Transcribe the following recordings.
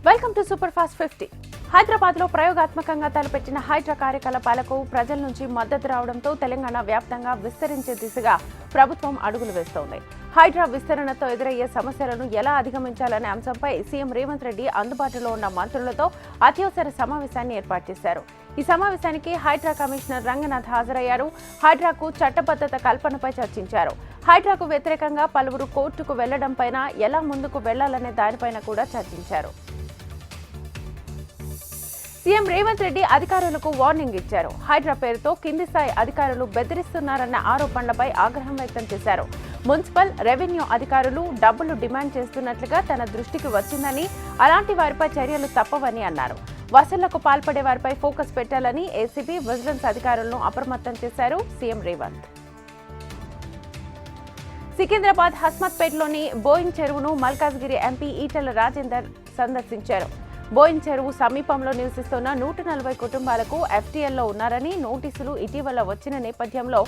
Welcome to super fast 50. Hyderabad లో ప్రయోగాత్మకంగా తలపెట్టిన హైడ్రా కార్యకలాపాలకు ప్రజల నుంచి మద్దతు రావడంతో తెలంగాణ వ్యాప్తంగా విస్తరించే దిశగా ప్రభుత్వం అడుగులు వేస్తోంది. హైడ్రా విస్తరణతో ఎదురయ్యే సమస్యలను ఎలా అధిగమించాలనే అంశంపై సీఎం రేవంత్ రెడ్డి అందుబాటులో ఉన్న మంత్రులతో అత్యవసర సమావేశాన్ని ఏర్పాటు చేశారు. ఈ సమావేశానికి హైడ్రా కమిషనర్ రంగనాథ్ హాజరయ్యారు. హైడ్రాకు చట్టబద్ధత కల్పనపై చర్చించారు. హైడ్రాకు వ్యతిరేకంగా పలువురు కోర్టుకు వెళ్లడంపైన ఎలా ముందుకు వెళ్లాలనే దానిపైన కూడా చర్చించారు. సీఎం రేవంత్ రెడ్డి అధికారులకు వార్నింగ్ ఇచ్చారు. హైడ్రా పేరుతో కింది స్థాయి అధికారులు బెదిరిస్తున్నారన్న ఆరోపణలపై ఆగ్రహం వ్యక్తం చేశారు. మున్సిపల్, రెవెన్యూ అధికారులు డబ్బులు డిమాండ్ చేస్తున్నట్లుగా తన దృష్టికి వచ్చిందని, అలాంటి వారిపై చర్యలు తప్పవని అన్నారు. వసూళ్లకు పాల్పడే వారిపై ఫోకస్ పెట్టాలని ఏసీబీ, విజిలెన్స్ అధికారులను అప్రమత్తం చేశారు సీఎం రేవంత్. సికింద్రాబాద్ హస్మత్పేటలోని బోయిన్ చెరువును మల్కాజ్గిరి ఎంపీ ఈటెల రాజేందర్ సందర్శించారు. బోయిన్ చెరువు సమీపంలో నివసిస్తున్న 140 కుటుంబాలకు ఎఫ్టీఎల్లో ఉన్నారని నోటీసులు ఇటీవల వచ్చిన నేపథ్యంలో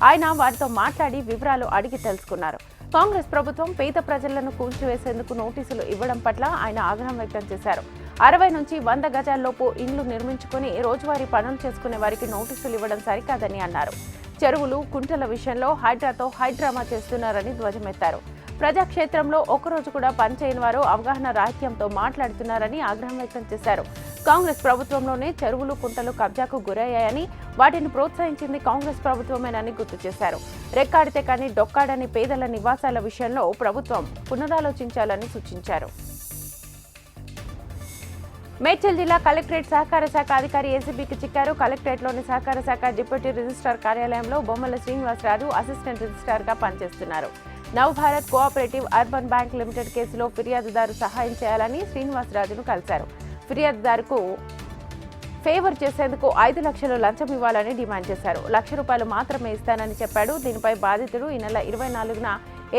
ఆయన వారితో మాట్లాడి వివరాలు అడిగి తెలుసుకున్నారు. కాంగ్రెస్ ప్రభుత్వం పేద ప్రజలను కూల్చివేసేందుకు నోటీసులు ఇవ్వడం పట్ల ఆయన ఆగ్రహం వ్యక్తం చేశారు. 60 నుంచి 100 గజాల్లోపు ఇండ్లు నిర్మించుకుని రోజువారీ పనులు చేసుకునే వారికి నోటీసులు ఇవ్వడం సరికాదని అన్నారు. చెరువులు, కుంటల విషయంలో హైడ్రాతో హైడ్రామా చేస్తున్నారని ధ్వజమెత్తారు. ప్రజాక్షేత్రంలో ఒక్కరోజు కూడా పనిచేయని వారు అవగాహన రాహిత్యంతో మాట్లాడుతున్నారని ఆగ్రహం వ్యక్తం చేశారు. కాంగ్రెస్ ప్రభుత్వంలోనే చెరువులు, కుంటలు కబ్జాకు గురయ్యాయని, వాటిని ప్రోత్సహించింది కాంగ్రెస్ ప్రభుత్వమేనని గుర్తు చేశారు. రెక్కాడితే కానీ డొక్కాడని పేదల నివాసాల విషయంలో ప్రభుత్వం పునరాలోచించాలని సూచించారు. మేడ్చల్ జిల్లా కలెక్టరేట్ సహకార శాఖ అధికారి ఏసీబీకి చిక్కారు. కలెక్టరేట్లోని సహకార శాఖ డిప్యూటీ రిజిస్ట్రార్ కార్యాలయంలో బొమ్మల శ్రీనివాసరాజు అసిస్టెంట్ రిజిస్ట్రార్గా పనిచేస్తున్నారు. Navabharat cooperative urban bank limited కేసులో ఫిర్యాదుదారు సహాయం చేయాలని శ్రీనివాసరాజును కలిశారు. ఫిర్యాదుదారుకు ఫేవర్ చేసేందుకు 5 లక్షలు లంచం ఇవ్వాలని డిమాండ్ చేశారు. ₹1,00,000 మాత్రమే ఇస్తానని చెప్పాడు. దీనిపై బాధితుడు ఈ నెల 24న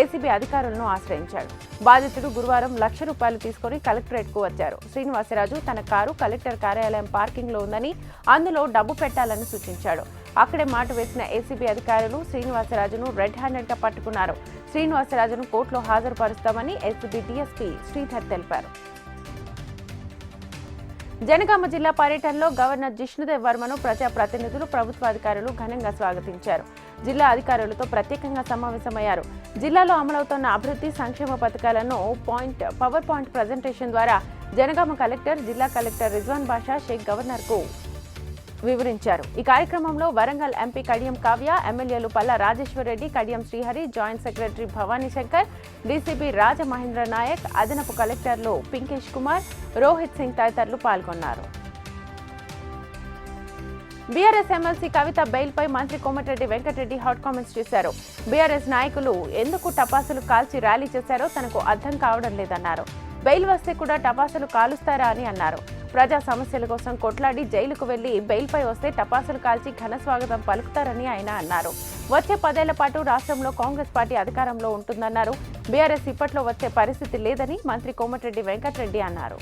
ఏసీబీ అధికారులను ఆశ్రయించాడు. బాధితుడు గురువారం ₹1,00,000 తీసుకుని కలెక్టరేట్కు వచ్చారు. శ్రీనివాసరాజు తన కారు కలెక్టర్ కార్యాలయం పార్కింగ్లో ఉందని, అందులో డబ్బు పెట్టాలని సూచించాడు. అక్కడే మాట వేసిన ఏసీబీ అధికారులు శ్రీనివాసరాజును రెడ్ హ్యాండెడ్గా పట్టుకున్నారు. శ్రీనివాసరాజును కోర్టులో హాజరుపరుస్తామని ఏసీబీ డీఎస్పీ శ్రీధర్ తెలిపారు. జనగామ జిల్లా పర్యటనలో గవర్నర్ జిష్ణుదేవ్ వర్మను ప్రజాప్రతినిధులు, ప్రభుత్వ అధికారులు ఘనంగా స్వాగతించారు. జిల్లా అధికారులతో ప్రత్యేకంగా సమావేశమయ్యారు. జిల్లాలో అమలవుతున్న అభివృద్ధి సంక్షేమ పథకాలను పవర్ పాయింట్ ప్రజెంటేషన్ ద్వారా జనగామ కలెక్టర్, జిల్లా కలెక్టర్ రిజ్వాన్ బాషా షేక్ గవర్నర్కు వివరించారు. ఈ కార్యక్రమంలో వరంగల్ ఎంపీ కడియం కావ్య, ఎమ్మెల్యేలు Palla Rajeshwara Reddy, Kadiyam Srihari, joint secretary Bhavani Shankar, DCP Rajamahendra Nayak, అదనపు కలెక్టర్లు పింకేష్ కుమార్, రోహిత్ సింగ్ తదితరులు పాల్గొన్నారు. బీఆర్ఎస్ ఎమ్మెల్సీ కవిత బెయిల్పై మంత్రి కోమటిరెడ్డి వెంకటరెడ్డి హాట్ కామెంట్స్ చేశారు. బీఆర్ఎస్ నాయకులు ఎందుకు టపాసులు కాల్చి ర్యాలీ చేశారో తనకు అర్థం కావడం లేదన్నారు. బెయిల్ వస్తే కూడా టపాసులు కాలుస్తారా అని అన్నారు. ప్రజా సమస్యల కోసం కొట్లాడి జైలుకు వెళ్లి బెయిల్పై వస్తే టపాసులు కాల్చి ఘన స్వాగతం పలుకుతారని ఆయన అన్నారు. వచ్చే 10 ఏళ్ల పాటు రాష్ట్రంలో కాంగ్రెస్ పార్టీ అధికారంలో ఉంటుందన్నారు. బీఆర్ఎస్ ఇప్పట్లో వచ్చే పరిస్థితి లేదని మంత్రి కోమటిరెడ్డి వెంకటరెడ్డి అన్నారు.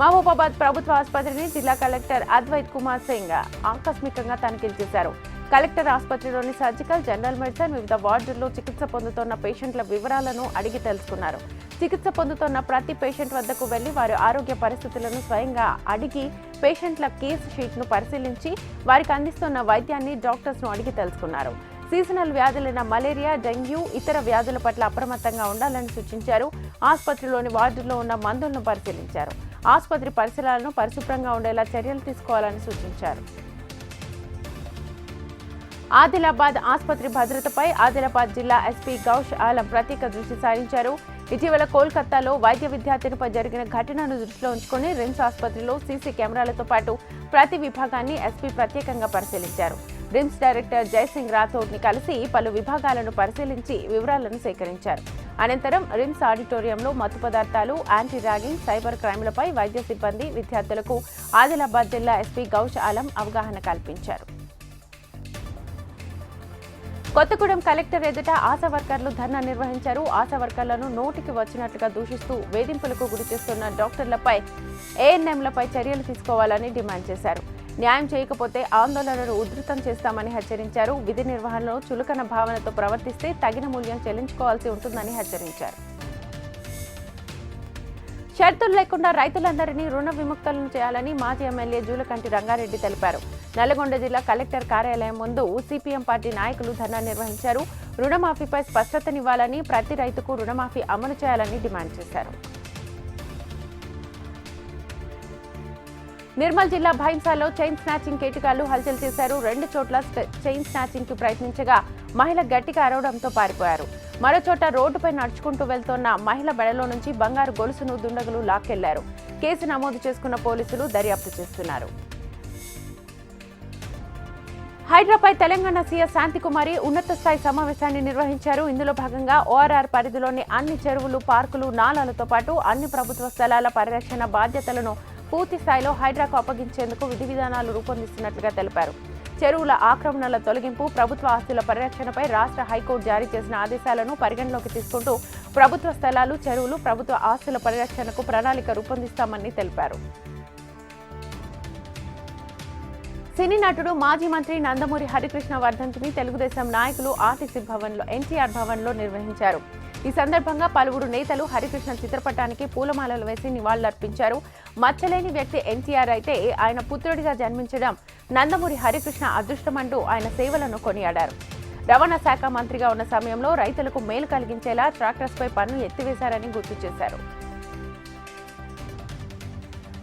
మహబూబాబాద్ ప్రభుత్వ ఆసుపత్రిని జిల్లా కలెక్టర్ అద్వైత్ కుమార్ సింగ్ ఆకస్మికంగా తనిఖీలు చేశారు. కలెక్టర్ ఆసుపత్రిలోని సర్జికల్, జనరల్ మెడిసిన్, వివిధ వార్డుల్లో చికిత్స పొందుతున్న పేషెంట్ల వివరాలను అడిగి తెలుసుకున్నారు. చికిత్స పొందుతున్న ప్రతి పేషెంట్ వద్దకు వెళ్లి వారి ఆరోగ్య పరిస్థితులను స్వయంగా అడిగి పేషెంట్ల కేసు షీట్ను పరిశీలించి వారికి అందిస్తున్న వైద్యాన్ని డాక్టర్స్ను అడిగి తెలుసుకున్నారు. సీజనల్ వ్యాధులైన మలేరియా, డెంగ్యూ, ఇతర వ్యాధుల పట్ల అప్రమత్తంగా ఉండాలని సూచించారు. ఆసుపత్రిలోని వార్డుల్లో ఉన్న మందులను పరిశీలించారు. ఆసుపత్రి పరిసరాలను పరిశుభ్రంగా ఉండేలా చర్యలు తీసుకోవాలని సూచించారు. ఆదిలాబాద్ ఆసుపత్రి భద్రతపై ఆదిలాబాద్ జిల్లా ఎస్పీ గౌష్ ఆలం ప్రత్యేక దృష్టి సారించారు. ఇటీవల కోల్కతాలో వైద్య విద్యార్థినిపై జరిగిన ఘటనను దృష్టిలో ఉంచుకుని రిమ్స్ ఆసుపత్రిలో సీసీ కెమెరాలతో పాటు ప్రతి విభాగాన్ని ఎస్పీ ప్రత్యేకంగా పరిశీలించారు. రిమ్స్ డైరెక్టర్ జయసింగ్ రాథోడ్ని కలిసి పలు విభాగాలను పరిశీలించి వివరాలను సేకరించారు. అనంతరం రిమ్స్ ఆడిటోరియంలో మత్తు పదార్థాలు, యాంటీ ర్యాగింగ్, సైబర్ క్రైమ్లపై వైద్య సిబ్బంది, విద్యార్థులకు ఆదిలాబాద్ జిల్లా ఎస్పీ గౌష్ ఆలం అవగాహన కల్పించారు. కొత్తగూడెం కలెక్టర్ ఎదుట ఆశా వర్కర్లు ధర్నా నిర్వహించారు. ఆశా వర్కర్లను నోటికి వచ్చినట్లుగా దూషిస్తూ వేధింపులకు గురి చేస్తున్న డాక్టర్లపై, ఏఎన్ఎంలపై చర్యలు తీసుకోవాలని డిమాండ్ చేశారు. న్యాయం చేయకపోతే ఆందోళనను ఉధృతం చేస్తామని హెచ్చరించారు. విధి నిర్వహణలో చులకన భావనతో ప్రవర్తిస్తే తగిన మూల్యం చెల్లించుకోవాల్సి ఉంటుందని హెచ్చరించారు. షరతులు లేకుండా రైతులందరినీ రుణ విముక్తులను చేయాలని మాజీ ఎమ్మెల్యే జూలకంటి రంగారెడ్డి తెలిపారు. నల్గొండ జిల్లా కలెక్టర్ కార్యాలయం ముందు సిపిఎం పార్టీ నాయకులు ధర్నా నిర్వహించారు. రుణమాఫీపై స్పష్టతనివ్వాలని, ప్రతి రైతుకు రుణమాఫీ అమలు చేయాలని డిమాండ్ చేశారు. నిర్మల్ జిల్లా భైంసాలో చైన్ స్నాచింగ్ కేటుగాళ్లు హల్చల్ చేశారు. 2 చోట్ల చైన్ స్నాచింగ్ కు ప్రయత్నించగా మహిళ గట్టిగా అరవడంతో పారిపోయారు. మరో చోట రోడ్డుపై నడుచుకుంటూ వెళ్తోన్న మహిళ బెడలో నుంచి బంగారు గొలుసును దుండగులు లాక్కెళ్లారు. కేసు నమోదు చేసుకున్న పోలీసులు దర్యాప్తు చేస్తున్నారు. హైడ్రాపై తెలంగాణ సీఎస్ శాంతికుమారి ఉన్నత స్థాయి సమావేశాన్ని నిర్వహించారు. ఇందులో భాగంగా ఓఆర్ఆర్ పరిధిలోని అన్ని చెరువులు, పార్కులు, నాలాలతో పాటు అన్ని ప్రభుత్వ స్థలాల పరిరక్షణ బాధ్యతలను పూర్తి స్థాయిలో హైడ్రాకు అప్పగించేందుకు విధి విధానాలు రూపొందిస్తున్నట్లుగా తెలిపారు. చెరువుల ఆక్రమణల తొలగింపు, ప్రభుత్వ ఆస్తుల పరిరక్షణపై రాష్ట్ర హైకోర్టు జారీ చేసిన ఆదేశాలను పరిగణలోకి తీసుకుంటూ ప్రభుత్వ స్థలాలు, చెరువులు, ప్రభుత్వ ఆస్తుల పరిరక్షణకు ప్రణాళిక రూపొందిస్తామని తెలిపారు. సినీ నటుడు మాజీ మంత్రి నందమూరి హరికృష్ణ వర్ధంతిని తెలుగుదేశం నాయకులు ఆర్టీసీ భవన్లో ఎన్టీఆర్ భవన్లో నిర్వహించారు. ఈ సందర్భంగా పలువురు నేతలు హరికృష్ణ చిత్రపటానికి పూలమాలలు వేసి నివాళులర్పించారు. మచ్చలేని వ్యక్తి ఎన్టీఆర్ అయితే ఆయన పుత్రుడిగా జన్మించడం నందమూరి హరికృష్ణ అదృష్టమంటూ ఆయన సేవలను కొనియాడారు. రవాణా శాఖ మంత్రిగా ఉన్న సమయంలో రైతులకు మేలు కలిగించేలా ట్రాక్టర్స్పై పన్ను ఎత్తివేశారని గుర్తు చేశారు.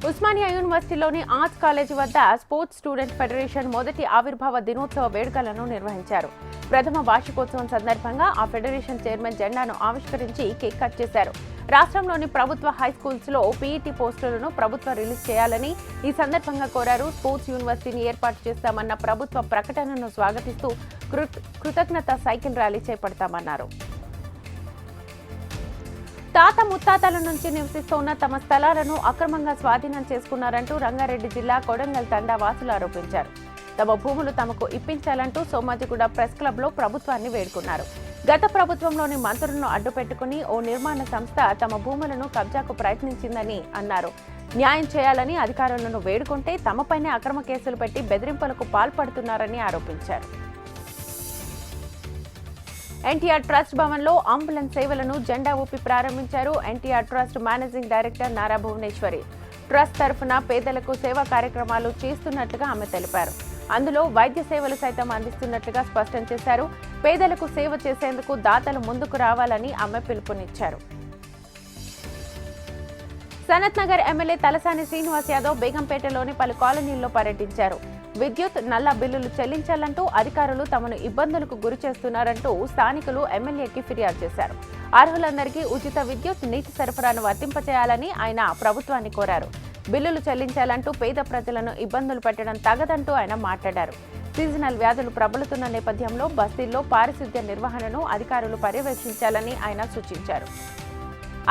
ఉస్మానియా యూనివర్సిటీలోని ఆర్ట్స్ కాలేజీ వద్ద స్పోర్ట్స్ స్టూడెంట్ ఫెడరేషన్ మొదటి ఆవిర్భావ దినోత్సవ వేడుకలను నిర్వహించారు. ప్రథమ వార్షికోత్సవం సందర్భంగా ఆ ఫెడరేషన్ చైర్మన్ జెండాను ఆవిష్కరించి కేక్ కట్ చేశారు. రాష్ట్రంలోని ప్రభుత్వ హైస్కూల్స్ లో పీఈటీ పోస్టులను ప్రభుత్వం రిలీజ్ చేయాలని ఈ సందర్భంగా కోరారు. స్పోర్ట్స్ యూనివర్సిటీని ఏర్పాటు చేస్తామన్న ప్రభుత్వ ప్రకటనను స్వాగతిస్తూ కృతజ్ఞత సైకిల్ ర్యాలీ చేపడతామన్నారు. తాత ముత్తాతల నుంచి నివసిస్తున్న తమ స్థలాలను అక్రమంగా స్వాధీనం చేసుకున్నారంటూ రంగారెడ్డి జిల్లా కొడంగల్ తండా వాసులు ఆరోపించారు. తమ భూములు తమకు ఇప్పించాలంటూ సోమాజిగూడ ప్రెస్ క్లబ్ లో ప్రభుత్వాన్ని వేడుకున్నారు. గత ప్రభుత్వంలోని మంత్రులను అడ్డుపెట్టుకుని ఓ నిర్మాణ సంస్థ తమ భూములను కబ్జాకు ప్రయత్నించిందని అన్నారు. న్యాయం చేయాలని అధికారులను వేడుకుంటే తమపైనే అక్రమ కేసులు పెట్టి బెదిరింపులకు పాల్పడుతున్నారని ఆరోపించారు. ఎన్టీఆర్ ట్రస్ట్ భవన్లో అంబులెన్స్ సేవలను జెండా ఊపి ప్రారంభించారు. NTR trust managing director Nara Bhuvaneswari trust తరఫున పేదలకు సేవా కార్యక్రమాలు చేస్తున్నట్లుగా ఆమె తెలిపారు. అందులో వైద్య సేవలు సైతం అందిస్తున్నట్లుగా స్పష్టం చేశారు. పేదలకు సేవ చేసేందుకు దాతలు ముందుకు రావాలని ఆమె పిలుపునిచ్చారు. సనత్ నగర్ ఎమ్మెల్యే తలసాని శ్రీనివాస్ యాదవ్ బేగంపేటలోని పలు కాలనీల్లో పర్యటించారు. విద్యుత్, నల్ల బిల్లులు చెల్లించాలంటూ అధికారులు తమను ఇబ్బందులకు గురి చేస్తున్నారంటూ స్థానికులు ఎమ్మెల్యేకి ఫిర్యాదు చేశారు. అర్హులందరికీ ఉచిత విద్యుత్, నీటి సరఫరాను వర్తింపచేయాలని ఆయన ప్రభుత్వాన్ని కోరారు. బిల్లులు చెల్లించాలంటూ పేద ప్రజలను ఇబ్బందులు పెట్టడం తగదంటూ ఆయన మాట్లాడారు. సీజనల్ వ్యాధులు ప్రబలుతున్న నేపథ్యంలో బస్తీల్లో పారిశుద్ధ్య నిర్వహణను అధికారులు పర్యవేక్షించాలని ఆయన సూచించారు.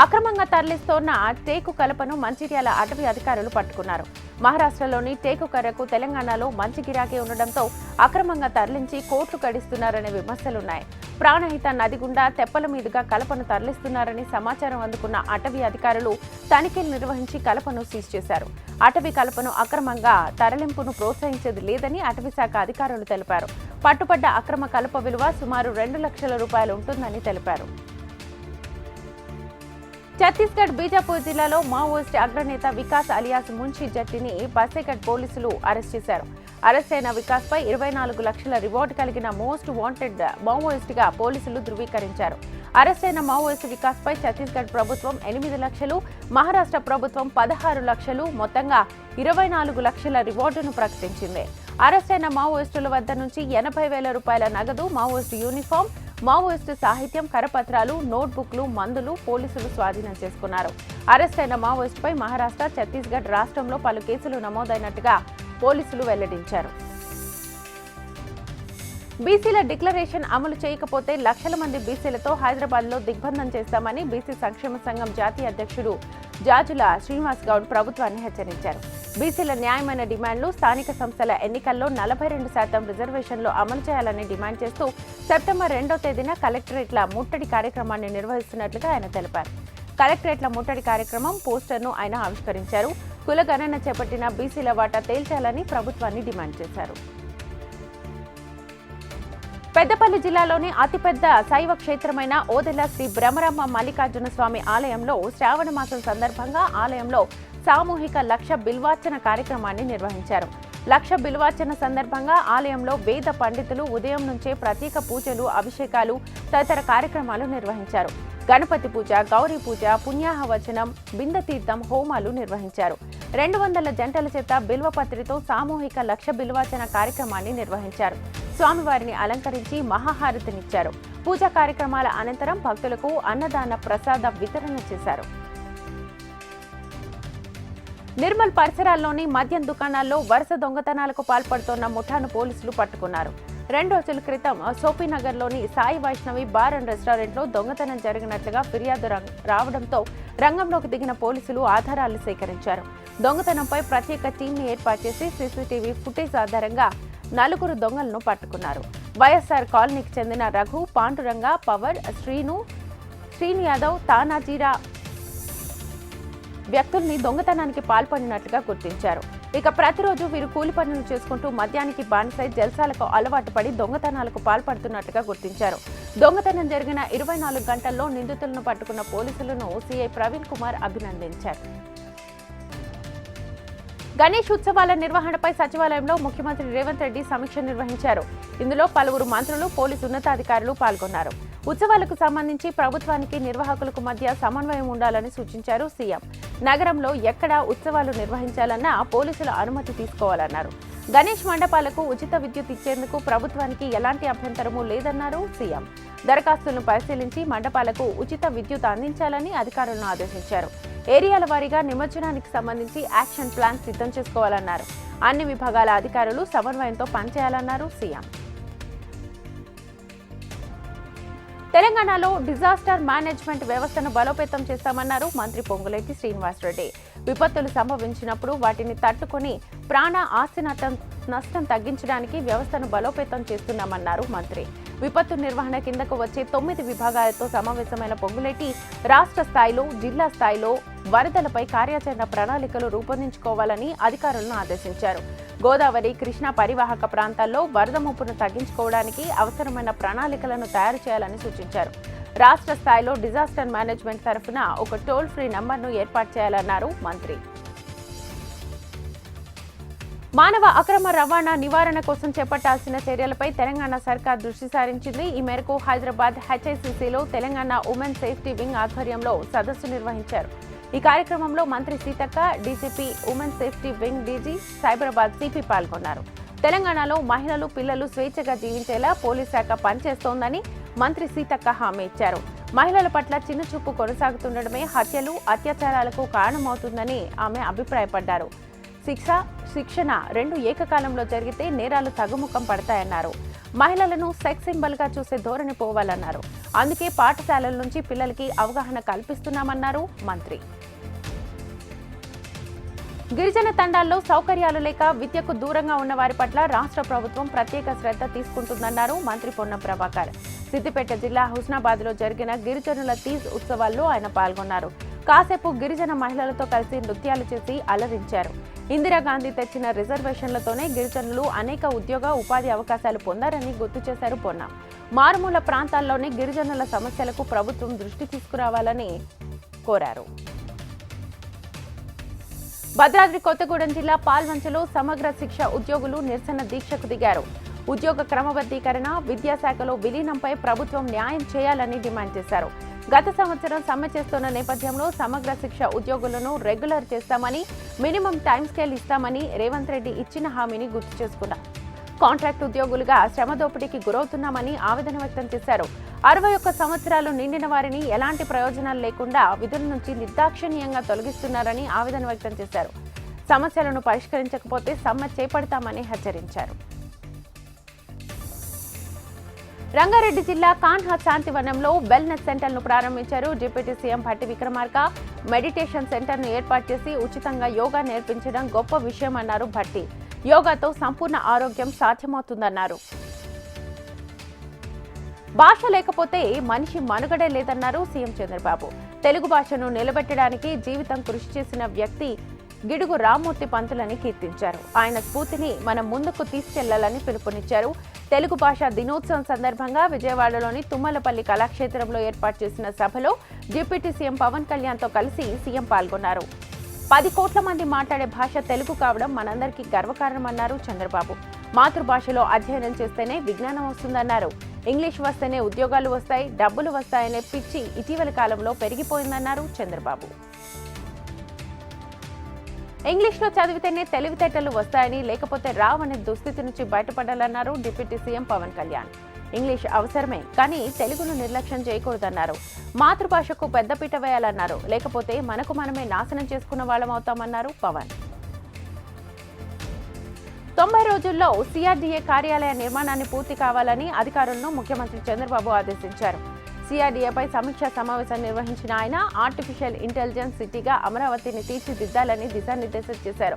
అక్రమంగా తరలిస్తోన్న టేకు కలపను మంచిర్యాల అటవీ అధికారులు పట్టుకున్నారు. మహారాష్ట్రలోని టేకు కర్రకు తెలంగాణలో మంచి గిరాకీ ఉండడంతో అక్రమంగా తరలించి కోట్లు గడిస్తున్నారనే విమర్శలున్నాయి. ప్రాణహిత నది గుండా తెప్పల మీదుగా కలపను తరలిస్తున్నారని సమాచారం అందుకున్న అటవీ అధికారులు తనిఖీలు నిర్వహించి కలపను సీజ్ చేశారు. అటవీ కలపను అక్రమంగా తరలింపును ప్రోత్సహించేది లేదని అటవీ శాఖ అధికారులు తెలిపారు. పట్టుబడ్డ అక్రమ కలప విలువ సుమారు 2 లక్షల రూపాయలు ఉంటుందని తెలిపారు. ఛత్తీస్గఢ్ బీజాపూర్ జిల్లాలో మావోయిస్ట్ అగ్రనేత వికాస్ అలియాస్ మున్షి జట్టిని పాసిఘాట్ పోలీసులు అరెస్ట్ చేశారు. అరెస్ట్ అయిన వికాస్ పై 24 లక్షల రివార్డు కలిగిన మోస్ట్ వాంటెడ్ మావోయిస్ట్ గా పోలీసులు ధృవీకరించారు. అరెస్ట్ అయిన మావోయిస్ట్ వికాస్ పై ఛత్తీస్గఢ్ ప్రభుత్వం 8 లక్షలు, మహారాష్ట్ర ప్రభుత్వం 16 లక్షలు, మొత్తంగా 24 లక్షల రివార్డును ప్రకటించింది. అరెస్ట్ అయిన మావోయిస్టుల వద్ద నుంచి 80,000 రూపాయల నగదు, మావోయిస్ట్ యూనిఫామ్, మావోయిస్టు సాహిత్యం, కరపత్రాలు, నోట్బుక్లు, మందులు పోలీసులు స్వాధీనం చేసుకున్నారు. అరెస్ట్ అయిన మావోయిస్టుపై మహారాష్ట్ర, ఛత్తీస్గఢ్ రాష్ట్రంలో పలు కేసులు నమోదైనట్టుగా పోలీసులు వెల్లడించారు. బీసీల డిక్లరేషన్ అమలు చేయకపోతే లక్షల మంది బీసీలతో హైదరాబాద్లో దిగ్బంధం చేస్తామని బీసీ సంక్షేమ సంఘం జాతీయ అధ్యక్షుడు జాజుల శ్రీనివాస్ గౌడ్ ప్రభుత్వాన్ని హెచ్చరించారు. బీసీల న్యాయమైన డిమాండ్లు, స్థానిక సంస్థల ఎన్నికల్లో 42% రిజర్వేషన్లు అమలు చేయాలని డిమాండ్ చేస్తూ సెప్టెంబర్ 2వ తేదీన కలెక్టరేట్ల ముట్టడి కార్యక్రమాన్ని నిర్వహిస్తున్నట్లుగా ఆయన తెలిపారు. కలెక్టరేట్ల ముట్టడి కార్యక్రమం పోస్టర్ను ఆయన ఆవిష్కరించారు. కుల గణన చేపట్టిన బీసీల వాటా తేల్చాలని ప్రభుత్వాన్ని డిమాండ్ చేశారు. పెద్దపల్లి జిల్లాలోని అతిపెద్ద శైవ క్షేత్రమైన ఓదెల శ్రీ బ్రహ్మరమ్మ మల్లికార్జున స్వామి ఆలయంలో శ్రావణ మాసం సందర్భంగా ఆలయంలో సామూహిక లక్ష బిల్వార్చన కార్యక్రమాన్ని నిర్వహించారు. లక్ష బిల్వార్చన సందర్భంగా ఆలయంలో వేద పండితులు ఉదయం నుంచే ప్రత్యేక పూజలు, అభిషేకాలు తదితర కార్యక్రమాలు నిర్వహించారు. గణపతి పూజ, గౌరీ పూజ, పుణ్యాహవచనం, బిందతీర్థం, హోమాలు నిర్వహించారు. 200 జంటల చేత బిల్వపత్రితో సామూహిక లక్ష బిల్వార్చన కార్యక్రమాన్ని నిర్వహించారు. స్వామివారిని అలంకరించి మహాహారతినిచ్చారు. పూజా కార్యక్రమాల అనంతరం భక్తులకు అన్నదాన ప్రసాద వితరణ చేశారు. నిర్మల్ పరిసరాల్లోని మద్యం దుకాణాల్లో వరుస దొంగతనాలకు పాల్పడుతోన్న ముఠాను పోలీసులు పట్టుకున్నారు. 2 రోజుల క్రితం సోపీనగర్లోని సాయి వైష్ణవి బార్ అండ్ రెస్టారెంట్లో దొంగతనం జరిగినట్లుగా ఫిర్యాదు రావడంతో రంగంలోకి దిగిన పోలీసులు ఆధారాలు సేకరించారు. దొంగతనంపై ప్రత్యేక టీంని ఏర్పాటు చేసి సీసీటీవీ ఫుటేజ్ ఆధారంగా 4 దొంగలను పట్టుకున్నారు. వైఎస్ఆర్ కాలనీకి చెందిన రఘు, పాండురంగ, పవర్, శ్రీను యాదవ్, తానాజీరా వ్యక్తుల్ని దొంగతనానికి పాల్పడినట్లుగా గుర్తించారు. ఇక ప్రతిరోజు వీరు కూలి పనులు చేసుకుంటూ మద్యానికి బానిసై జల్సాలకు అలవాటు పడి దొంగతనాలకు పాల్పడుతున్నట్లుగా గుర్తించారు. దొంగతనం జరిగిన 24 గంటల్లో నిందితులను పట్టుకున్న పోలీసులను సీఐ ప్రవీణ్ కుమార్ అభినందించారు. గణేష్ ఉత్సవాల నిర్వహణపై సచివాలయంలో ముఖ్యమంత్రి రేవంత్ రెడ్డి సమీక్ష నిర్వహించారు. ఇందులో పలువురు మంత్రులు, పోలీసు ఉన్నతాధికారులు పాల్గొన్నారు. ఉత్సవాలకు సంబంధించి ప్రభుత్వానికి, నిర్వాహకులకు మధ్య సమన్వయం ఉండాలని సూచించారు సీఎం. నగరంలో ఎక్కడా ఉత్సవాలు నిర్వహించాలన్నా పోలీసుల అనుమతి తీసుకోవాలన్నారు. గణేష్ మండపాలకు ఉచిత విద్యుత్ ఇచ్చేందుకు ప్రభుత్వానికి ఎలాంటి అభ్యంతరమూ లేదన్నారు సీఎం. దరఖాస్తులను పరిశీలించి మండపాలకు ఉచిత విద్యుత్ అందించాలని అధికారులను ఆదేశించారు. ఏరియాల వారీగా నిమజ్జనానికి సంబంధించి యాక్షన్ ప్లాన్ సిద్ధం చేసుకోవాలన్నారు. అన్ని విభాగాల అధికారులు సమన్వయంతో పనిచేయాలన్నారు సీఎం. తెలంగాణలో డిజాస్టర్ మేనేజ్మెంట్ వ్యవస్థను బలోపేతం చేస్తామన్నారు మంత్రి పొంగులేటి శ్రీనివాసరెడ్డి. విపత్తులు సంభవించినప్పుడు వాటిని తట్టుకుని ప్రాణ, ఆస్తి నష్టం తగ్గించడానికి వ్యవస్థను బలోపేతం చేస్తున్నామన్నారు మంత్రి. విపత్తు నిర్వహణ కిందకు వచ్చే 9 విభాగాలతో సమావేశమైన పొంగులేటి రాష్ట్ర స్థాయిలో, జిల్లా స్థాయిలో వరదలపై కార్యాచరణ ప్రణాళికలు రూపొందించుకోవాలని అధికారులను ఆదేశించారు. గోదావరి, కృష్ణా పరివాహక ప్రాంతాల్లో వరద ముప్పును తగ్గించుకోవడానికి అవసరమైన ప్రణాళికలను తయారు చేయాలని సూచించారు. రాష్ట్ర స్థాయిలో డిజాస్టర్ మేనేజ్మెంట్ తరఫున ఒక టోల్ ఫ్రీ నంబర్ను ఏర్పాటు చేయాలన్నారు మంత్రి. మానవ అక్రమ రవాణా నివారణ కోసం చేపట్టాల్సిన చర్యలపై తెలంగాణ సర్కార్ దృష్టి సారించింది. ఈ మేరకు హైదరాబాద్ హెచ్ఐసిసిలో తెలంగాణ ఉమెన్ సేఫ్టీ వింగ్ ఆధ్వర్యంలో సదస్సు నిర్వహించారు. ఈ కార్యక్రమంలో మంత్రి Seethakka, DCP women safety wing DG, Cyberabad CP పాల్గొన్నారు. తెలంగాణలో మహిళలు, పిల్లలు స్వేచ్ఛగా జీవించేలా పోలీస్ శాఖ పనిచేస్తోందని మంత్రి సీతక్క హామీ ఇచ్చారు. మహిళల పట్ల చిన్నచూపు కొనసాగుతుండడమే హత్యలు, అత్యాచారాలకు కారణమవుతుందని ఆమె అభిప్రాయపడ్డారు. శిక్షణ 2 ఏకకాలంలో జరిగితే నేరాలు తగ్గుముఖం పడతాయన్నారు. మహిళలను సెక్స్ సింబల్ గా చూసే ధోరణి పోవాలన్నారు. అందుకే పాఠశాలల నుంచి పిల్లలకి అవగాహన కల్పిస్తున్నామన్నారు మంత్రి. గిరిజన తండాల్లో సౌకర్యాలు లేక విద్యకు దూరంగా ఉన్న వారి పట్ల రాష్ట్ర ప్రభుత్వం ప్రత్యేక శ్రద్ధ తీసుకుంటుందన్నారు మంత్రి పొన్నం ప్రభాకర్. సిద్దిపేట జిల్లా హుస్నాబాద్లో జరిగిన గిరిజనుల తీజ్ ఉత్సవాల్లో ఆయన పాల్గొన్నారు. కాసేపు గిరిజన మహిళలతో కలిసి నృత్యాలు చేసి అలరించారు. ఇందిరాగాంధీ తెచ్చిన రిజర్వేషన్లతోనే గిరిజనులు అనేక ఉద్యోగ, ఉపాధి అవకాశాలు పొందారని గుర్తు చేశారు పొన్నం. మారుమూల ప్రాంతాల్లోని గిరిజనుల సమస్యలకు ప్రభుత్వం దృష్టి తీసుకురావాలని కోరారు. భద్రాద్రి కొత్తగూడెం జిల్లా పాల్వంచలో సమగ్ర శిక్ష ఉద్యోగులు నిరసన దీక్షకు దిగారు. ఉద్యోగ క్రమబద్ధీకరణ, విద్యాశాఖలో విలీనంపై ప్రభుత్వం న్యాయం చేయాలని డిమాండ్ చేశారు. గత సంవత్సరం సమ్మె చేస్తున్న నేపథ్యంలో సమగ్ర శిక్ష ఉద్యోగులను రెగ్యులర్ చేస్తామని, మినిమం టైం స్కేల్ ఇస్తామని రేవంత్ రెడ్డి ఇచ్చిన హామీని గుర్తు చేసుకున్నారు. కాంట్రాక్ట్ ఉద్యోగులుగా శ్రమ దోపిడీకి గురవుతున్నామని ఆవేదన వ్యక్తం చేశారు. 61 సంవత్సరాలు నిండిన వారిని ఎలాంటి ప్రయోజనాలు లేకుండా విధుల నుంచి నిర్దాక్షిణ్యంగా తొలగిస్తున్నారని ఆవేదన వ్యక్తం చేశారు. సమస్యలను పరిష్కరించకపోతే సమ్మె చేపడతామని హెచ్చరించారు. రంగారెడ్డి జిల్లా కాన్హా శాంతివనంలో వెల్నెస్ సెంటర్ను ప్రారంభించారు. Deputy CM Bhatti Vikramarka meditation సెంటర్ను ఏర్పాటు చేసి ఉచితంగా యోగా నేర్పించడం గొప్ప విషయమన్నారు భట్టి. యోగాతో సంపూర్ణ ఆరోగ్యం సాధ్యమవుతుందన్నారు. భాష లేకపోతే మనిషి మనుగడే లేదన్నారు సీఎం చంద్రబాబు. తెలుగు భాషను నిలబెట్టడానికి జీవితం కృషి చేసిన వ్యక్తి గిడుగు రామ్మూర్తి పంతులని కీర్తించారు. ఆయన స్ఫూర్తిని మనం ముందుకు తీసుకెళ్లాలని పిలుపునిచ్చారు. తెలుగు భాషా దినోత్సవం సందర్భంగా విజయవాడలోని తుమ్మలపల్లి కళాక్షేత్రంలో ఏర్పాటు చేసిన సభలో డిప్యూటీ సీఎం పవన్ కళ్యాణ్తో కలిసి సీఎం పాల్గొన్నారు. 10 కోట్ల మంది మాట్లాడే భాష తెలుగు కావడం మనందరికీ గర్వకారణమన్నారు చంద్రబాబు. మాతృభాషలో అధ్యయనం చేస్తేనే విజ్ఞానం వస్తుందన్నారు. ఇంగ్లీష్ వస్తేనే ఉద్యోగాలు వస్తాయి, డబ్బులు వస్తాయనే పిచ్చి ఇటీవల కాలంలో పెరిగిపోయిందన్నారు చంద్రబాబు. ఇంగ్లీష్లో చదివితేనే తెలివితేటలు వస్తాయని, లేకపోతే రావనే దుస్థితి నుంచి బయటపడాలన్నారు deputy CM Pawan Kalyan. English అవసరమే, కానీ తెలుగును నిర్లక్ష్యం చేయకూడదన్నారు. మాతృభాషకు పెద్దపీట వేయాలన్నారు. లేకపోతే మనకు మనమే నాశనం చేసుకున్న వాళ్ళమవుతామన్నారు పవన్. 90 రోజుల్లో సిఆర్డీఏ కార్యాలయ నిర్మాణాన్ని పూర్తి కావాలని అధికారులను ముఖ్యమంత్రి చంద్రబాబు ఆదేశించారు. సిఆర్డీఏపై సమీక్షా సమావేశం నిర్వహించిన ఆయన ఆర్టిఫిషియల్ ఇంటెలిజెన్స్ సిటీగా అమరావతిని తీర్చిదిద్దాలని దిశానిర్దేశం చేశారు.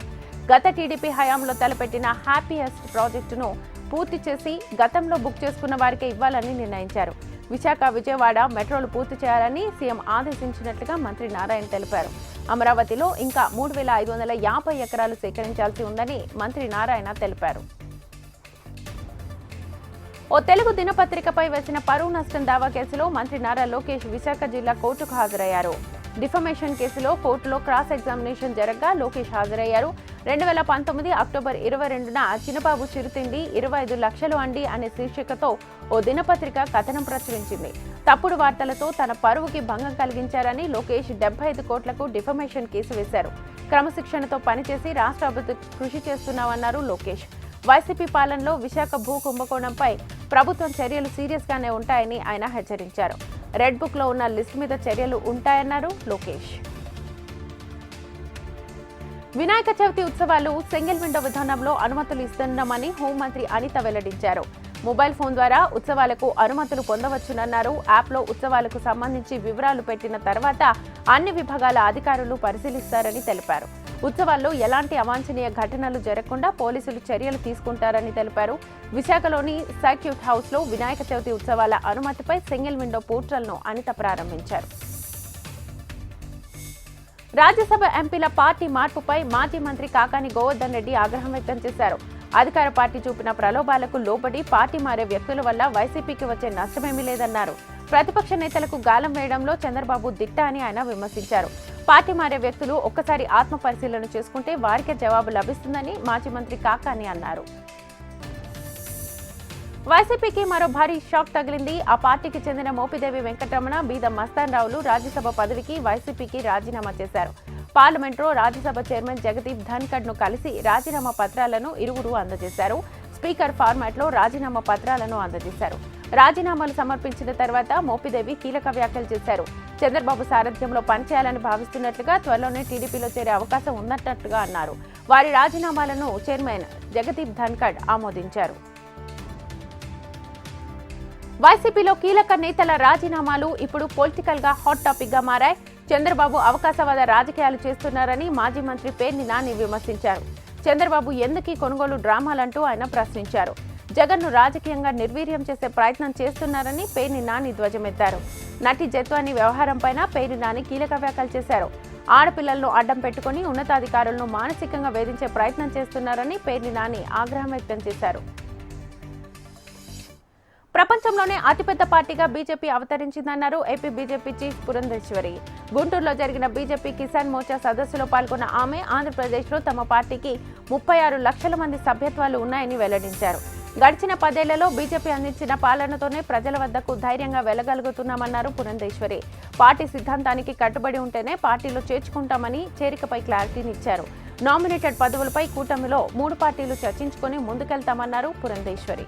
గత టీడీపీ హయాంలో తలపెట్టిన హ్యాపీయెస్ట్ ప్రాజెక్టును పూర్తి చేసి గతంలో బుక్ చేసుకున్న వారికే ఇవ్వాలని నిర్ణయించారు. విశాఖ, విజయవాడ మెట్రోలు పూర్తి చేయాలని సీఎం ఆదేశించినట్లుగా మంత్రి నారాయణ తెలిపారు. అమరావతిలో ఇంకా 3,550 ఎకరాలు సేకరించాల్సి ఉందని మంత్రి నారాయణ తెలిపారు. ఓ తెలుగు దినపత్రికపై వేసిన పరువు నష్టం దావా కేసులో మంత్రి నారా లోకేష్ విశాఖ జిల్లా కోర్టుకు హాజరయ్యారు. డిఫమేషన్ కేసులో కోర్టులో క్రాస్ ఎగ్జామినేషన్ జరగ్గా లోకేష్ హాజరయ్యారు. 2019 అక్టోబర్ 22న చిన్నబాబు చిరుతిండి 25 లక్షలు అండి అనే శీర్షికతో ఓ దినపత్రిక కథనం ప్రచురించింది. తప్పుడు వార్తలతో తన పరువుకి భంగం కలిగించారని లోకేష్ 75 కోట్లకు డిఫమేషన్ కేసు వేశారు. క్రమశిక్షణతో పనిచేసి రాష్ట్ర అభివృద్ధికి కృషి చేస్తున్నామన్నారు లోకేష్. వైసీపీ పాలనలో విశాఖ భూ కుంభకోణంపై ప్రభుత్వం చర్యలు సీరియస్ గానే ఉంటాయని ఆయన హెచ్చరించారు. రెడ్ బుక్ లో ఉన్న లిస్ట్ మీద చర్యలు ఉంటాయన్నారు లోకేష్. వినాయక చవితి ఉత్సవాలు సింగిల్ విండో విధానంలో అనుమతులు ఇస్తున్నామని హోంమంత్రి అనిత వెల్లడించారు. మొబైల్ ఫోన్ ద్వారా ఉత్సవాలకు అనుమతులు పొందవచ్చునన్నారు. యాప్లో ఉత్సవాలకు సంబంధించి వివరాలు పెట్టిన తర్వాత అన్ని విభాగాల అధికారులు పరిశీలిస్తారని తెలిపారు. ఉత్సవాల్లో ఎలాంటి అవాంఛనీయ ఘటనలు జరగకుండా పోలీసులు చర్యలు తీసుకుంటారని తెలిపారు. విశాఖలోని సర్క్యూట్ హౌస్లో వినాయక చవితి ఉత్సవాల అనుమతిపై సింగిల్ విండో పోర్టల్ను అనిత ప్రారంభించారు. రాజ్యసభ ఎంపీల పార్టీ మార్పుపై మాజీ మంత్రి కాకాని గోవర్ధన్ రెడ్డి ఆగ్రహం వ్యక్తం చేశారు. అధికార పార్టీ చూపిన ప్రలోభాలకు లోబడి పార్టీ మారే వ్యక్తుల వల్ల వైసీపీకి వచ్చే నష్టమేమీ లేదన్నారు. ప్రతిపక్ష నేతలకు గాలం వేయడంలో చంద్రబాబు దిట్ట అని ఆయన విమర్శించారు. పార్టీ మారే వ్యక్తులు ఒక్కసారి ఆత్మ పరిశీలన చేసుకుంటే వారికే జవాబు లభిస్తుందని మాజీ మంత్రి కాకాని అన్నారు. వైసీపీకి మరో భారీ షాక్ తగిలింది. ఆ పార్టీకి చెందిన మోపిదేవి వెంకటరమణ, బీద మస్తాన్ రావులు రాజ్యసభ పదవికి వైసీపీకి రాజీనామా చేశారు. పార్లమెంట్లో రాజ్యసభ చైర్మన్ జగదీప్ ధన్కడ్ ను కలిసి రాజీనామా పత్రాలను ఇరువురు అందజేశారు. స్పీకర్ ఫార్మాట్లో రాజీనామా పత్రాలను అందజేశారు. రాజీనామాలు సమర్పించిన తర్వాత మోపిదేవి కీలక వ్యాఖ్యలు చేశారు. చంద్రబాబు సారథ్యంలో పనిచేయాలని భావిస్తున్నట్లుగా, త్వరలోనే టీడీపీలో చేరే అవకాశం ఉన్నట్లుగా అన్నారు. వారి రాజీనామాలను చైర్మన్ జగదీప్ ధన్కడ్ ఆమోదించారు. వైసీపీలో కీలక నేతల రాజీనామాలు ఇప్పుడు పొలిటికల్ గా హాట్ టాపిక్ గా మారాయి. చంద్రబాబు అవకాశవాద రాజకీయాలు చేస్తున్నారని మాజీ మంత్రి పేర్ని నాని విమర్శించారు. చంద్రబాబు ఎందుకీ కొనుగోలు డ్రామాలంటూ ఆయన ప్రశ్నించారు. జగన్ను రాజకీయంగా నిర్వీర్యం చేసే ప్రయత్నం చేస్తున్నారని పేర్ని నాని ధ్వజమెత్తారు. నటి జత్వాని వ్యవహారంపైన పేర్ని నాని కీలక వ్యాఖ్యలు చేశారు. ఆడపిల్లలను అడ్డం పెట్టుకుని ఉన్నతాధికారులను మానసికంగా వేధించే ప్రయత్నం చేస్తున్నారని పేర్ని నాని ఆగ్రహం వ్యక్తం చేశారు. ప్రపంచంలోనే అతిపెద్ద పార్టీగా బీజేపీ అవతరించిందన్నారు ఏపీ బీజేపీ చీఫ్ పురంధేశ్వరి. గుంటూరులో జరిగిన బీజేపీ కిసాన్ మోర్చా సదస్సులో పాల్గొన్న ఆమె ఆంధ్రప్రదేశ్లో తమ పార్టీకి 36 లక్షల మంది సభ్యత్వాలు ఉన్నాయని వెల్లడించారు. గడిచిన 10 ఏళ్లలో బీజేపీ అందించిన పాలనతోనే ప్రజల వద్దకు ధైర్యంగా వెళ్లగలుగుతున్నామన్నారు పురంధేశ్వరి. పార్టీ సిద్ధాంతానికి కట్టుబడి ఉంటేనే పార్టీలో చేర్చుకుంటామని చేరికపై క్లారిటీనిచ్చారు. నామినేటెడ్ పదవులపై కూటమిలో 3 పార్టీలు చర్చించుకుని ముందుకెళ్తామన్నారు పురంధేశ్వరి.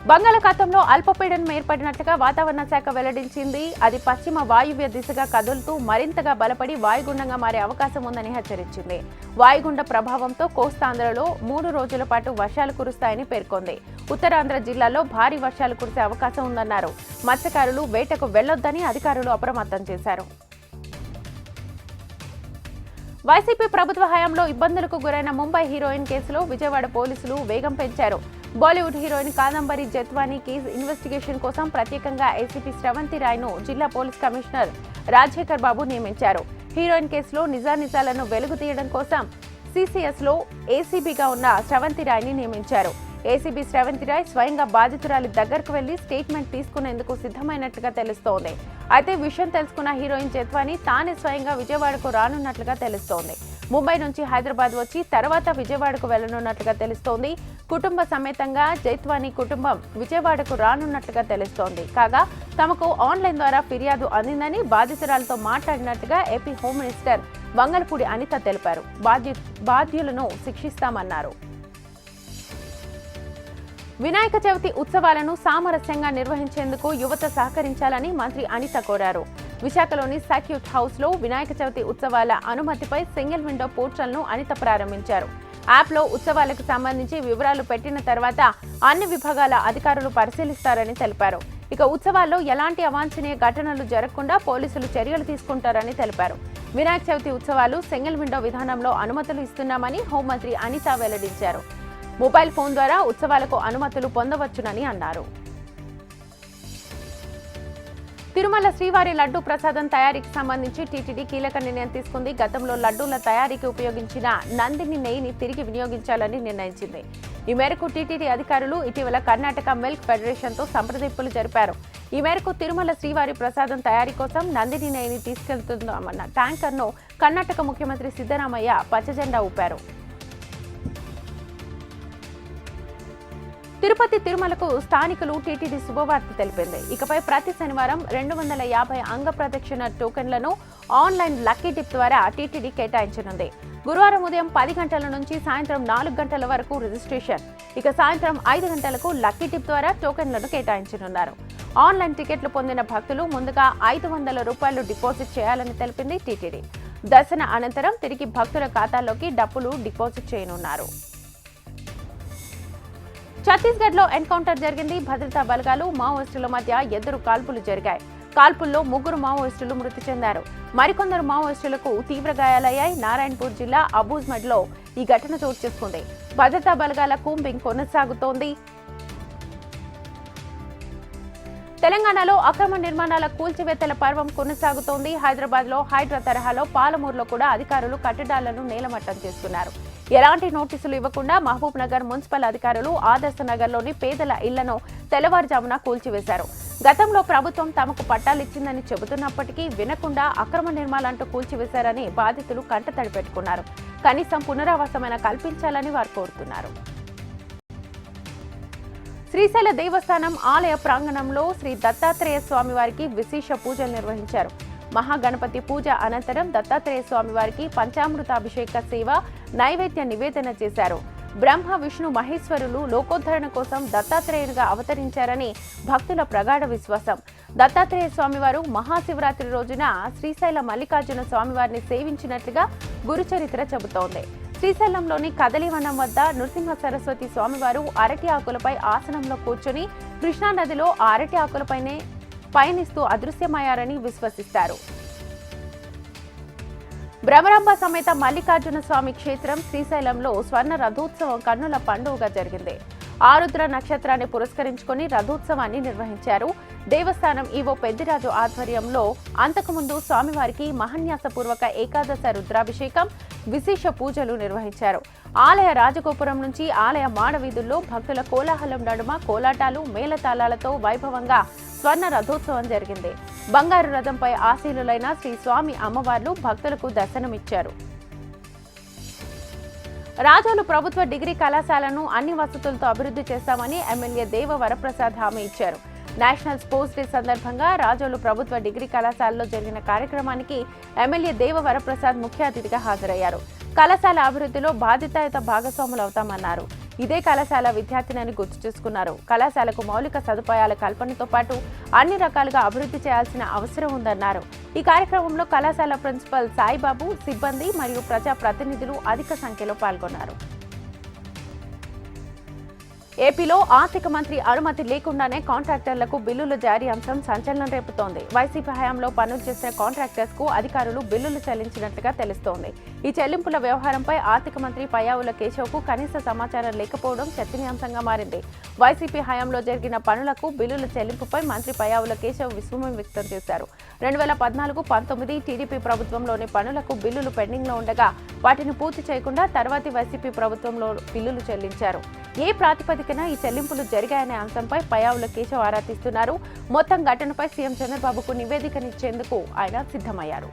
బంగాళాఖాతంలో అల్పపీడనం ఏర్పడినట్లుగా వాతావరణ శాఖ వెల్లడించింది. అది పశ్చిమ వాయువ్య దిశగా కదులుతూ మరింతగా బలపడి వాయుగుండంగా మారే అవకాశం ఉందని హెచ్చరించింది. వాయుగుండ ప్రభావంతో కోస్తాంధ్రలో 3 రోజుల పాటు వర్షాలు కురుస్తాయని పేర్కొంది. ఉత్తరాంధ్ర జిల్లాలో భారీ వర్షాలు కురిసే అవకాశం ఉందన్నారు. మత్స్యకారులు వేటకు వెళ్లొద్దని అధికారులు అప్రమత్తం చేశారు. వైసీపీ ప్రభుత్వ హయాంలో ఇబ్బందులకు గురైన ముంబై హీరోయిన్ కేసులో విజయవాడ పోలీసులు వేగం పెంచారు. Bollywood heroine Kadambari Jethwani case investigation కోసం ప్రత్యేకంగా ఏసీపీ శ్రవంతి రాయ్ను జిల్లా పోలీస్ కమిషనర్ రాజశేఖర్ బాబు నియమించారు. హీరోయిన్ కేసులో నిజానిజాలను వెలుగు తీయడం కోసం సిసిఎస్ లో ఏసీబీగా ఉన్న స్రవంతి రాయ్ని నియమించారు. ఏసీబీ స్రవంతి రాయ్ స్వయంగా బాధితురాలి దగ్గరకు వెళ్లి స్టేట్మెంట్ తీసుకునేందుకు సిద్ధమైనట్లుగా తెలుస్తోంది. అయితే విషయం తెలుసుకున్న హీరోయిన్ జైత్వాని తానే స్వయంగా విజయవాడకు రానున్నట్లుగా తెలుస్తోంది. ముంబై నుంచి హైదరాబాద్ వచ్చి తర్వాత విజయవాడకు వెళ్లనున్నట్లుగా తెలుస్తోంది. కుటుంబ సమేతంగా జైత్వాని కుటుంబం విజయవాడకు రానున్నట్లుగా తెలుస్తోంది. కాగా తమకు ఆన్లైన్ ద్వారా ఫిర్యాదు అందిందని బాధితురాలతో మాట్లాడినట్లుగా AP home minister Vangalapudi Anitha తెలిపారు. బాధ్యులను శిక్షిస్తామన్నారు. వినాయక చవితి ఉత్సవాలను సామరస్యంగా నిర్వహించేందుకు యువత సహకరించాలని మంత్రి అనిత కోరారు. విశాఖలోని సర్క్యూట్ హౌస్ లో వినాయక చవితి ఉత్సవాల అనుమతిపై సింగిల్ విండో పోర్టల్ను అనిత ప్రారంభించారు. యాప్లో ఉత్సవాలకు సంబంధించి వివరాలు పెట్టిన తర్వాత అన్ని విభాగాల అధికారులు పరిశీలిస్తారని తెలిపారు. ఇక ఉత్సవాల్లో ఎలాంటి అవాంఛనీయ ఘటనలు జరగకుండా పోలీసులు చర్యలు తీసుకుంటారని తెలిపారు. వినాయక చవితి ఉత్సవాలు సింగిల్ విండో విధానంలో అనుమతులు ఇస్తున్నామని హోంమంత్రి అనిత వెల్లడించారు. మొబైల్ ఫోన్ ద్వారా ఉత్సవాలకు అనుమతులు పొందవచ్చునని అన్నారు. తిరుమల శ్రీవారి లడ్డూ ప్రసాదం తయారీకి సంబంధించి టీటీడీ కీలక నిర్ణయం తీసుకుంది. గతంలో లడ్డూల తయారీకి ఉపయోగించిన నందిని నెయ్యిని తిరిగి వినియోగించాలని నిర్ణయించింది. ఈ మేరకు టీటీడీ అధికారులు ఇటీవల కర్ణాటక మిల్క్ ఫెడరేషన్తో సంప్రదింపులు జరిపారు. ఈ మేరకు తిరుమల శ్రీవారి ప్రసాదం తయారీ కోసం నందిని నెయ్యిని తీసుకెళ్తున్నామన్న ట్యాంకర్ను కర్ణాటక ముఖ్యమంత్రి సిద్ధరామయ్య పచ్చజెండా ఊపారు. తిరుమలకు స్థానికులు టీటీడీ శుభవార్త తెలిపింది. ఇకపై ప్రతి శనివారం 250 అంగ ప్రదక్షిణ టోకెన్లను ఆన్లైన్ లక్కీ డిప్ ద్వారా టీటీడీ కేటాయించనుంది. గురువారం ఉదయం 10 గంటల నుంచి సాయంత్రం 4 గంటల వరకు రిజిస్ట్రేషన్. ఇక సాయంత్రం 5 గంటలకు లక్కీ డిప్ ద్వారా టోకెన్లను కేటాయించనున్నారు. ఆన్లైన్ టికెట్లు పొందిన భక్తులు ముందుగా 500 రూపాయలు డిపాజిట్ చేయాలని తెలిపింది టీటీడీ. దర్శన అనంతరం తిరిగి భక్తుల ఖాతాల్లోకి డబ్బులు డిపాజిట్ చేయనున్నారు. ఛత్తీస్గఢ్ లో ఎన్కౌంటర్ జరిగింది. భద్రతా బలగాలు మావోయిస్టుల మధ్య ఎదురు కాల్పులు జరిగాయి. కాల్పుల్లో 3 మావోయిస్టులు మృతి చెందారు. మరికొందరు మావోయిస్టులకు తీవ్ర గాయాలయ్యాయి. నారాయణపూర్ జిల్లా అబూజ్మడ్ లో ఈ ఘటన చోటు చేసుకుంది. భద్రతా బలగాల కూంబింగ్ కొనసాగుతోంది. తెలంగాణలో అక్రమ నిర్మాణాల కూల్చివేతల పర్వం కొనసాగుతోంది. హైదరాబాద్ లో హైడ్రా తరహాలో పాలమూరులో కూడా అధికారులు కట్టడాలను నేలమట్టం చేస్తున్నారు. ఎలాంటి నోటీసులు ఇవ్వకుండా మహబూబ్ నగర్ మున్సిపల్ అధికారులు ఆదర్శ నగర్లోని పేదల ఇళ్లను తెల్లవారుజామున కూల్చివేశారు. గతంలో ప్రభుత్వం తమకు పట్టాలిచ్చిందని చెబుతున్నప్పటికీ వినకుండా అక్రమ నిర్మాణాలంటూ కూల్చివేశారని బాధితులు కంటతడి పెట్టుకున్నారు. కనీసం పునరావాసమైన కల్పించాలని వారు కోరుతున్నారు. శ్రీశైల దేవస్థానం ఆలయ ప్రాంగణంలో శ్రీ దత్తాత్రేయ స్వామివారికి విశేష పూజలు నిర్వహించారు. మహాగణపతి పూజ అనంతరం దత్తాత్రేయ స్వామివారికి పంచామృతాభిషేక సేవ నైవేద్య నివేదన చేశారు. బ్రహ్మ విష్ణు మహేశ్వరులు లోకోద్ధరణ కోసం దత్తాత్రేయునిగా అవతరించారని భక్తుల ప్రగాఢ విశ్వాసం. దత్తాత్రేయ స్వామివారు మహాశివరాత్రి రోజున శ్రీశైల మల్లికార్జున స్వామివారిని సేవించినట్లుగా గురుచరిత్ర చెబుతోంది. శ్రీశైలంలోని కదలివనం వద్ద నృసింహ సరస్వతి స్వామివారు అరటి ఆకులపై ఆసనంలో కూర్చొని కృష్ణానదిలో ఆ అరటి ఆకులపైనే పయనిస్తూ అదృశ్యమయ్యారని విశ్వసిస్తారు. భ్రమరాంబ సమేత మల్లికార్జున స్వామి క్షేత్రం శ్రీశైలంలో స్వర్ణ రథోత్సవం కన్నుల పండుగగా జరిగింది. ఆరుద్ర నక్షత్రాన్ని పురస్కరించుకుని రథోత్సవాన్ని నిర్వహించారు. దేవస్థానం ఈవో పెద్దిరాజు ఆధ్వర్యంలో అంతకుముందు స్వామివారికి మహాన్యాసపూర్వక ఏకాదశ రుద్రాభిషేకం, విశేష పూజలు నిర్వహించారు. ఆలయ రాజగోపురం నుంచి ఆలయ మాడవీధుల్లో భక్తుల కోలాహలం నడుమ కోలాటాలు, మేళతాళాలతో వైభవంగా స్వర్ణ రథోత్సవం జరిగింది. బంగారు రథంపై ఆశీనులైన శ్రీ స్వామి అమ్మవార్లు భక్తులకు దర్శనమిచ్చారు. రాజోలు ప్రభుత్వ డిగ్రీ కళాశాలను అన్ని వసతులతో అభివృద్ధి చేస్తామని ఎమ్మెల్యే దేవ వరప్రసాద్ హామీ ఇచ్చారు. నేషనల్ స్పోర్ట్స్ డే సందర్భంగా రాజోలు ప్రభుత్వ డిగ్రీ కళాశాలలో జరిగిన కార్యక్రమానికి ఎమ్మెల్యే దేవ వరప్రసాద్ ముఖ్య అతిథిగా హాజరయ్యారు. కళాశాల అభివృద్ధిలో బాధ్యతాయుత భాగస్వాములు అవుతామన్నారు. ఇదే కళాశాల విద్యార్థిని గుర్తు చేసుకున్నారు. కళాశాలకు మౌలిక సదుపాయాల కల్పనతో పాటు అన్ని రకాలుగా అభివృద్ధి చేయాల్సిన అవసరం ఉందన్నారు. ఈ కార్యక్రమంలో కళాశాల ప్రిన్సిపల్ సాయిబాబు, సిబ్బంది మరియు ప్రజా ప్రతినిధులు అధిక సంఖ్యలో పాల్గొన్నారు. ఏపీలో ఆర్థిక మంత్రి అనుమతి లేకుండానే కాంట్రాక్టర్లకు బిల్లులు జారీ అంశం సంచలనం రేపుతోంది. వైసీపీ హయాంలో పనులు చేసిన కాంట్రాక్టర్స్ కు అధికారులు బిల్లులు చెల్లించినట్లుగా తెలుస్తోంది. ఈ చెల్లింపుల వ్యవహారంపై ఆర్థిక మంత్రి పయ్యావుల కేశవ్ కు కనీస సమాచారం లేకపోవడం చర్చనీయాంశంగా మారింది. వైసీపీ హయాంలో జరిగిన పనులకు బిల్లుల చెల్లింపుపై మంత్రి పయ్యావుల కేశవ్ విస్మయం వ్యక్తం చేశారు. 2014-19 టీడీపీ ప్రభుత్వంలోని పనులకు బిల్లులు పెండింగ్ లో ఉండగా వాటిని పూర్తి చేయకుండా తర్వాతి వైసీపీ ప్రభుత్వంలో బిల్లులు చెల్లించారు. ఏ ప్రాతిపదికన ఈ చెల్లింపులు జరిగాయనే అంశంపై పయ్యావుల కేశవ్ ఆరా తీస్తున్నారు. మొత్తం ఘటనపై సీఎం చంద్రబాబుకు నివేదికనిచ్చేందుకు ఆయన సిద్ధమయ్యారు.